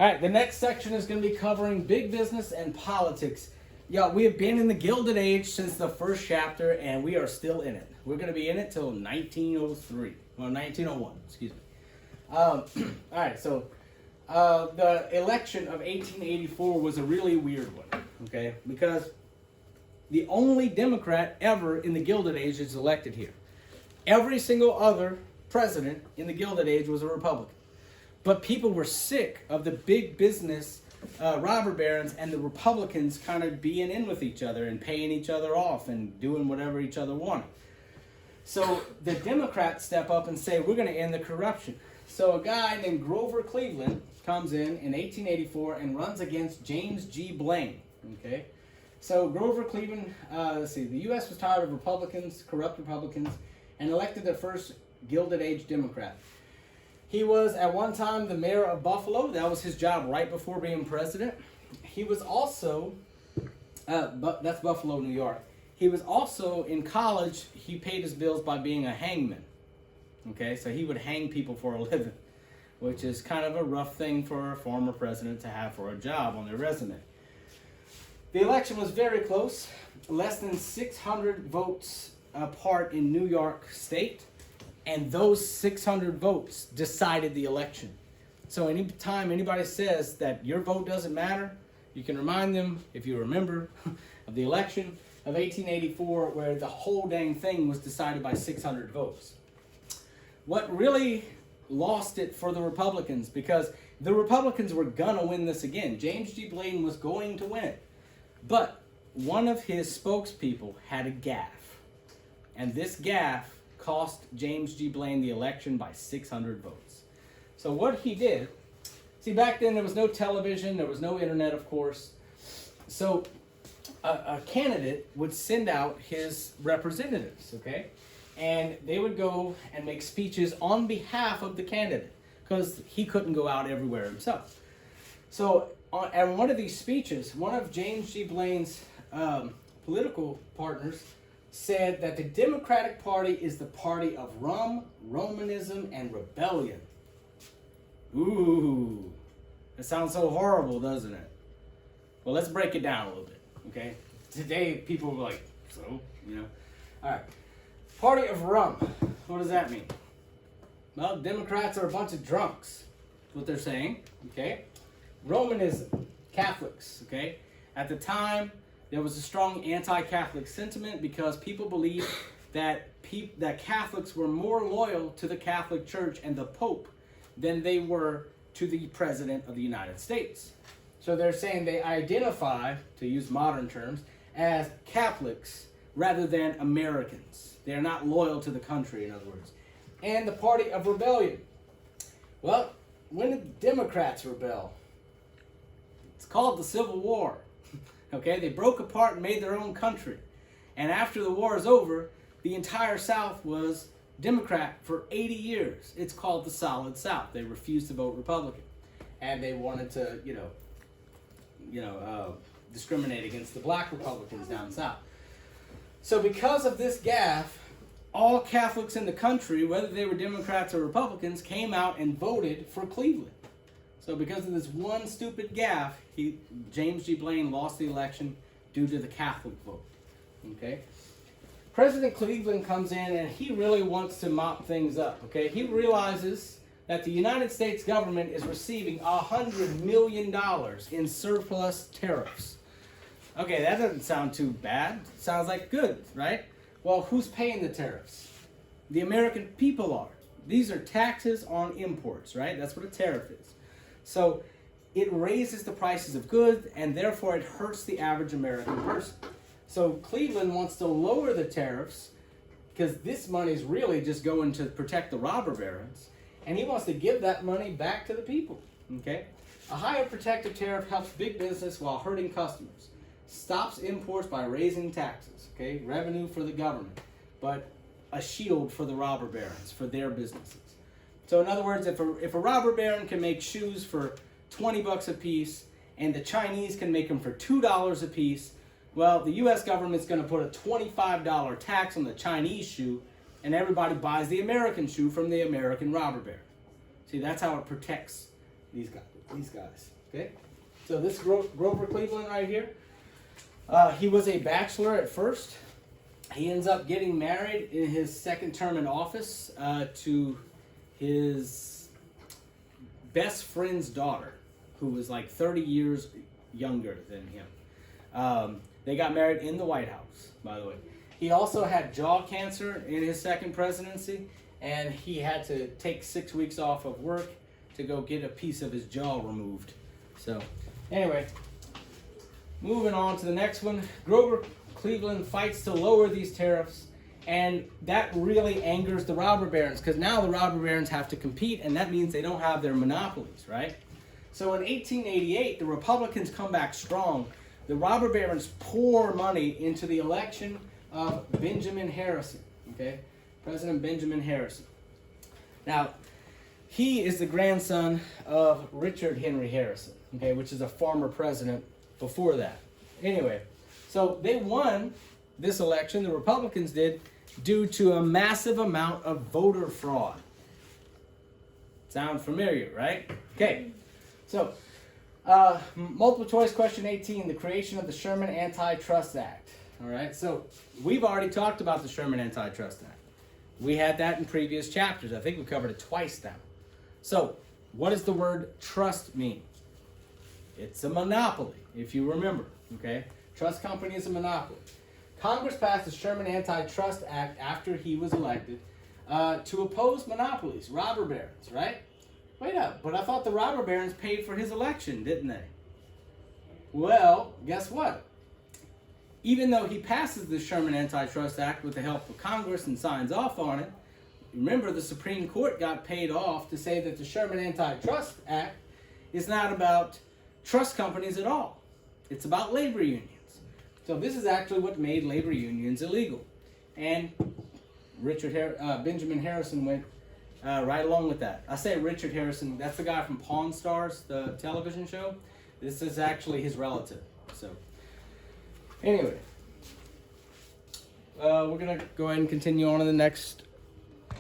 All right, the next section is going to be covering big business and politics. Yeah, we have been in the Gilded Age since the first chapter, and we are still in it. We're going to be in it till 1903, well, 1901, excuse me. All right, so the election of 1884 was a really weird one, okay? Because the only Democrat ever in the Gilded Age is elected here. Every single other president in the Gilded Age was a Republican. But people were sick of the big business robber barons and the Republicans kind of being in with each other and paying each other off and doing whatever each other wanted. So the Democrats step up and say, we're going to end the corruption. So a guy named Grover Cleveland comes in 1884 and runs against James G. Blaine. Okay, so Grover Cleveland, let's see, the U.S. was tired of Republicans, corrupt Republicans, and elected the first Gilded Age Democrat. He was at one time the mayor of Buffalo. That was his job right before being president. He was also, that's Buffalo, New York. He was also in college. He paid his bills by being a hangman. Okay, so he would hang people for a living, which is kind of a rough thing for a former president to have for a job on their resume. The election was very close, less than 600 votes apart in New York State, and those 600 votes decided the election. So anytime anybody says that your vote doesn't matter, you can remind them, if you remember, of the election of 1884, where the whole dang thing was decided by 600 votes. What really lost it for the Republicans, because the Republicans were gonna win this again. James G. Blaine was going to win it. But one of his spokespeople had a gaffe. And this gaffe cost James G. Blaine the election by 600 votes. So what he did, see, back then there was no television, there was no internet, of course. So a candidate would send out his representatives, okay? And they would go and make speeches on behalf of the candidate, because he couldn't go out everywhere himself. So at one of these speeches, one of James G. Blaine's political partners said that the Democratic Party is the party of rum, Romanism, and rebellion. Ooh, that sounds so horrible, doesn't it? Well, let's break it down a little bit, okay? Today, people were like, so, you know. All right, party of rum, what does that mean? Well, Democrats are a bunch of drunks, that's what they're saying, okay? Romanism, Catholics, okay? At the time, there was a strong anti-Catholic sentiment because people believed that Catholics were more loyal to the Catholic Church and the Pope than they were to the President of the United States. So they're saying they identify, to use modern terms, as Catholics rather than Americans. They're not loyal to the country, in other words. And the party of rebellion. Well, when did Democrats rebel? It's called the Civil War. Okay, they broke apart and made their own country. And after the war is over, the entire South was Democrat for 80 years. It's called the Solid South. They refused to vote Republican. And they wanted to, discriminate against the black Republicans down south. So because of this gaffe, all Catholics in the country, whether they were Democrats or Republicans, came out and voted for Cleveland. So because of this one stupid gaffe, James G. Blaine lost the election due to the Catholic vote. Okay? President Cleveland comes in and he really wants to mop things up. Okay? He realizes that the United States government is receiving $100 million in surplus tariffs. Okay, that doesn't sound too bad. Sounds like good, right? Well, who's paying the tariffs? The American people are. These are taxes on imports, right? That's what a tariff is. So it raises the prices of goods, and therefore it hurts the average American person. So Cleveland wants to lower the tariffs because this money is really just going to protect the robber barons, and he wants to give that money back to the people. Okay? A higher protective tariff helps big business while hurting customers. Stops imports by raising taxes. Okay? Revenue for the government, but a shield for the robber barons, for their businesses. So in other words, if a robber baron can make shoes for $20 a piece and the Chinese can make them for $2 a piece, well, the U.S. government's going to put a $25 tax on the Chinese shoe, and everybody buys the American shoe from the American robber baron. See, that's how it protects these guys. these guys. Okay, so this Grover Cleveland right here, he was a bachelor at first. He ends up getting married in his second term in office to his best friend's daughter, who was like 30 years younger than him. They got married in the White House, by the way. He also had jaw cancer in his second presidency, and he had to take 6 weeks off of work to go get a piece of his jaw removed. So, anyway, moving on to the next one. Grover Cleveland fights to lower these tariffs, and that really angers the robber barons, because now the robber barons have to compete, and that means they don't have their monopolies, right? So in 1888, the Republicans come back strong. The robber barons pour money into the election of Benjamin Harrison, okay? President Benjamin Harrison. Now, he is the grandson of Richard Henry Harrison, okay, which is a former president before that. Anyway, so they won this election, the Republicans did, due to a massive amount of voter fraud. Sound familiar, right? Okay, so multiple choice question 18, the creation of the Sherman Antitrust Act. All right, so we've already talked about the Sherman Antitrust Act. We had that in previous chapters. I think we covered it twice now. So, what does the word trust mean? It's a monopoly, if you remember, okay? Trust company is a monopoly. Congress passed the Sherman Antitrust Act after he was elected to oppose monopolies, robber barons, right? Wait up, but I thought the robber barons paid for his election, didn't they? Well, guess what? Even though he passes the Sherman Antitrust Act with the help of Congress and signs off on it, remember the Supreme Court got paid off to say that the Sherman Antitrust Act is not about trust companies at all. It's about labor unions. So this is actually what made labor unions illegal. And Benjamin Harrison went right along with that. I say Richard Harrison, that's the guy from Pawn Stars, the television show. This is actually his relative. So anyway, we're going to go ahead and continue on to the next